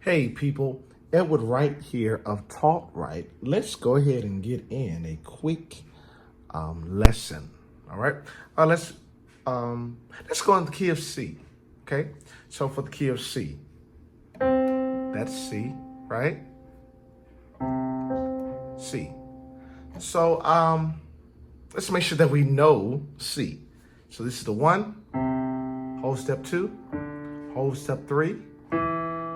Hey people, Edward Wright here of Taught Right. Let's go ahead and get in a quick lesson. All right, let's go into the key of C. Okay, so for the key of C, that's C, right? C. So let's make sure that we know C. So this is the 1, whole step 2, whole step 3,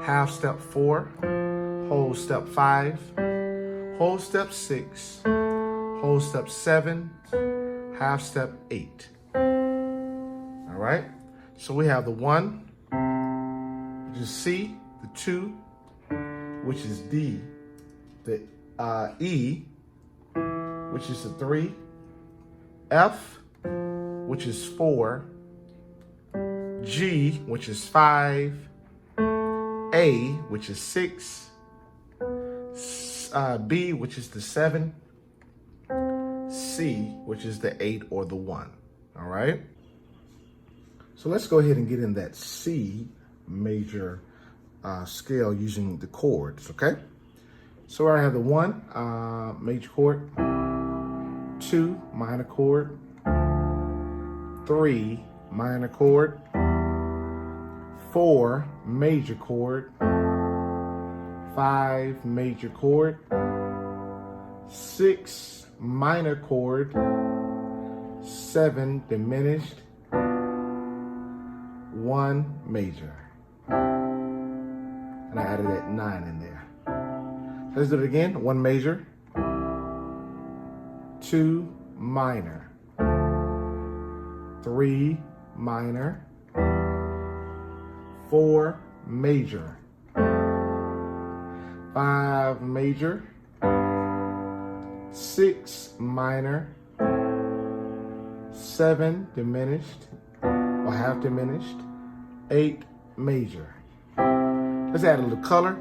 half step 4, whole step 5, whole step 6, whole step 7, half step 8. All right, so we have the 1, which is C, the 2, which is D, the E, which is the 3, F, which is 4, G, which is 5, A, which is 6, B, which is the 7, C, which is the 8 or the 1. All right. So let's go ahead and get in that C major scale using the chords. Okay. So I have the 1 major chord, 2 minor chord, 3 minor chord, 4 major chord, 5 major chord, 6 minor chord, 7 diminished, 1 major. And I added that 9 in there. Let's do it again. 1 major, 2 minor, 3 minor, 4 major, 5 major, 6 minor, 7 diminished or half diminished, 8 major. Let's add a little color.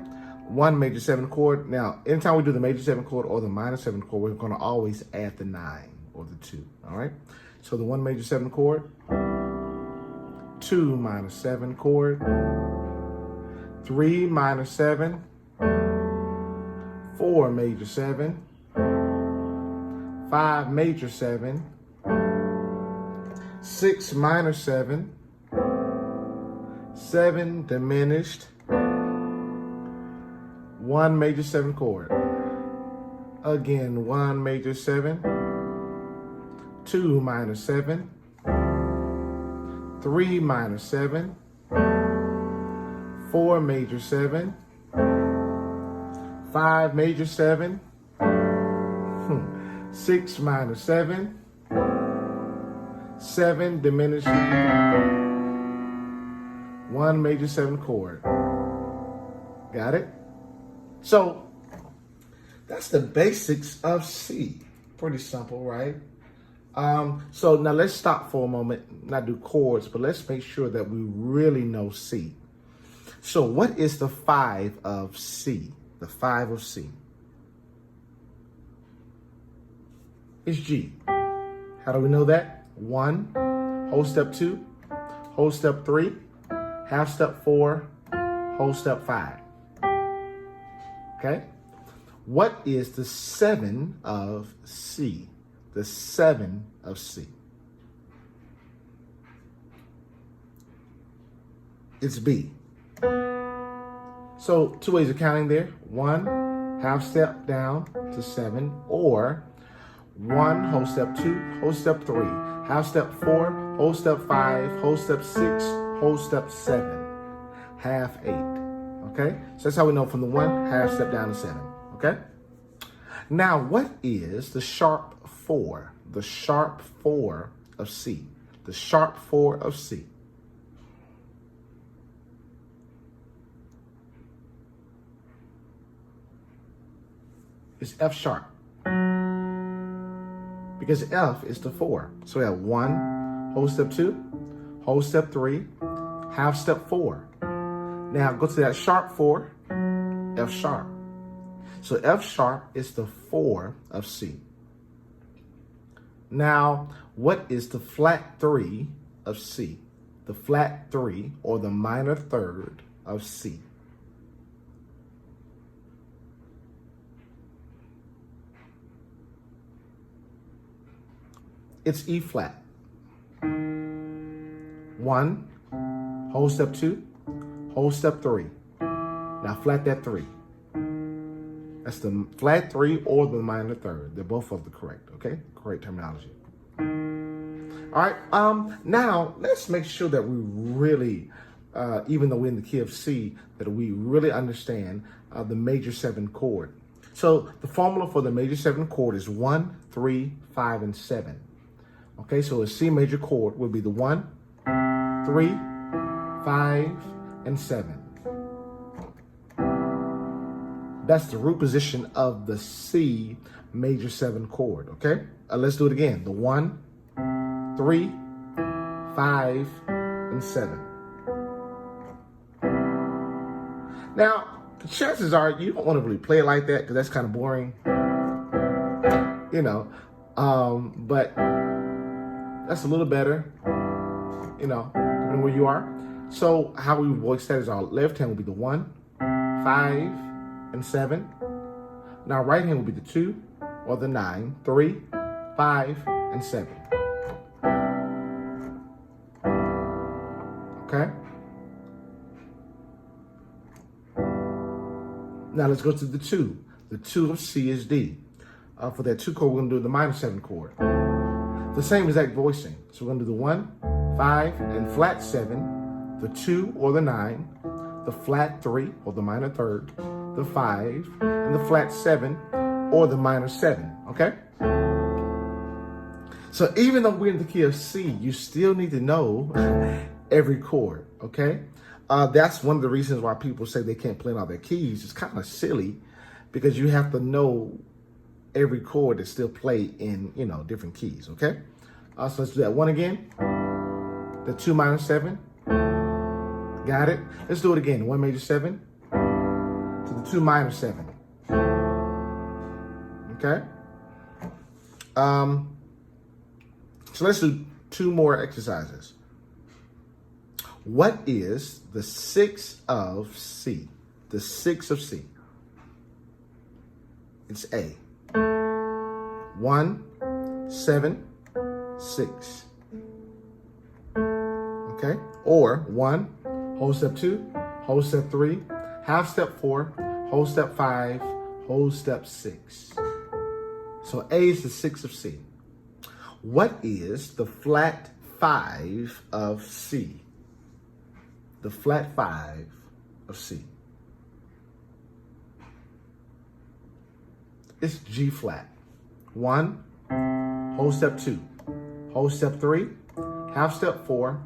1 major 7 chord. Now, anytime we do the major 7 chord or the minor 7 chord, we're going to always add the 9 or the 2. All right. So the 1 major 7 chord, 2 minor 7 chord, 3 minor 7, 4 major 7, 5 major 7, 6 minor 7, 7 diminished, 1 major 7 chord. Again, 1 major 7, 2 minor 7, 3 minor 7, 4 major 7, 5 major 7, 6 minor 7, 7 diminished, 1 major 7 chord. Got it? So that's the basics of C. Pretty simple, right? So now let's stop for a moment, not do chords, but let's make sure that we really know C. So what is the 5 of C? The 5 of C is G. How do we know that? 1, whole step 2, whole step 3, half step 4, whole step 5. Okay? What is the 7 of C? The 7 of C. It's B. So 2 ways of counting there. 1, half step down to 7, or 1, whole step 2, whole step 3, half step 4, whole step 5, whole step 6, whole step 7, half 8. Okay? So that's how we know from the 1, half step down to 7. Okay? Now, what is the sharp 4? The sharp 4 of C. The sharp 4 of C. It's F sharp. Because F is the 4. So we have 1, whole step 2, whole step 3, half step 4. Now go to that sharp 4, F sharp. So F sharp is the 4 of C. Now, what is the flat 3 of C? The flat 3 or the minor third of C. it's E flat. 1, whole step 2, whole step 3. Now flat that 3. That's the flat 3 or the minor third. They're both of the correct, okay? Correct terminology. All right, now let's make sure that we really, even though we're in the key of C, that we really understand the major 7 chord. So the formula for the major 7 chord is 1, 3, 5, and 7. Okay, so a C major chord would be the 1, 3, 5, and 7. That's the root position of the C major 7 chord, okay? Let's do it again. The 1, 3, 5, and 7. Now, the chances are you don't want to really play it like that because that's kind of boring, you know. But that's a little better, you know, depending where you are. So how we voice that is our left hand will be the 1, 5, and 7. Now right hand will be the 2 or the 9, 3, 5, and 7. Okay? Now let's go to the 2. The 2 of C is D. For that 2 chord, we're going to do the minor 7 chord. The same exact voicing. So we're going to do the 1, 5, and flat 7, the 2 or the 9, the flat 3 or the minor third, the 5, and the flat 7 or the minor 7. Okay? So even though we're in the key of C, you still need to know every chord. Okay? That's one of the reasons why people say they can't play in all their keys. It's kind of silly because you have to know every chord that still play in, you know, different keys, okay? So let's do that 1 again. The 2 minor 7. Got it? Let's do it again. 1 major 7 to the 2 minor 7. Okay? So let's do 2 more exercises. What is the 6 of C? The 6 of C. It's A. 1, 7, 6. Okay? Or 1, whole step 2, whole step 3, half step 4, whole step 5, whole step 6. So A is the 6 of C. What is the flat 5 of C? The flat 5 of C. It's G flat. 1, whole step 2, whole step 3, half step 4,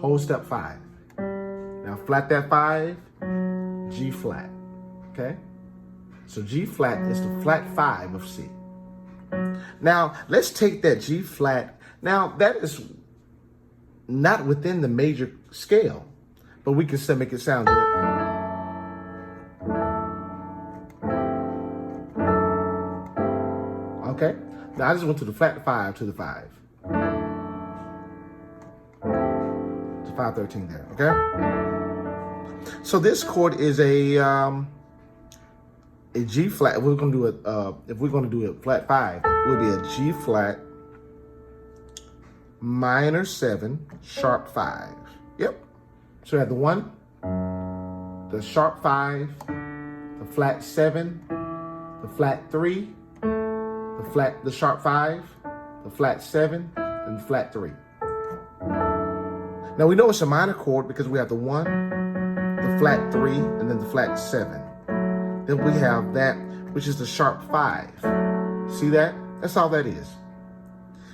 whole step 5. Now flat that 5, G flat. Okay? So G flat is the flat 5 of C. Now let's take that G flat. Now that is not within the major scale, but we can still make it sound good. Okay? Now I just went to the flat 5 to the 5. To 513 there, okay? So this chord is a G flat. If we're gonna do it, if we're gonna do it flat 5, it would be a G flat minor 7 sharp 5. Yep. So we have the 1, the sharp 5, the flat 7, the flat 3, the sharp 5, the flat 7, and the flat 3. Now we know it's a minor chord because we have the 1, the flat 3, and then the flat 7. Then we have that, which is the sharp 5. See that? That's all that is.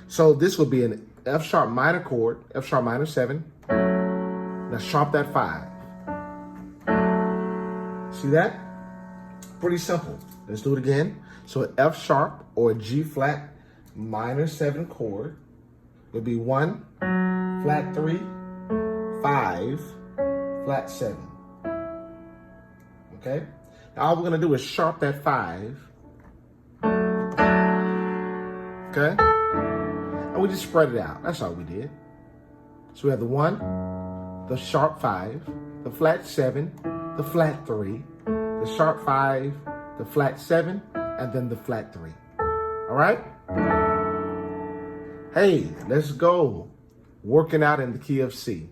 So this would be an F sharp minor chord, F sharp minor 7. Now sharp that 5. See that? Pretty simple. Let's do it again. So an F sharp or a G flat minor 7 chord would be 1, flat 3, 5, flat 7. Okay? Now all we're gonna do is sharp that 5. Okay? And we just spread it out. That's all we did. So we have the 1, the sharp 5, the flat 7, the flat 3, the sharp 5, the flat 7, and then the flat 3. All right? Hey, let's go. Working out in the key of C.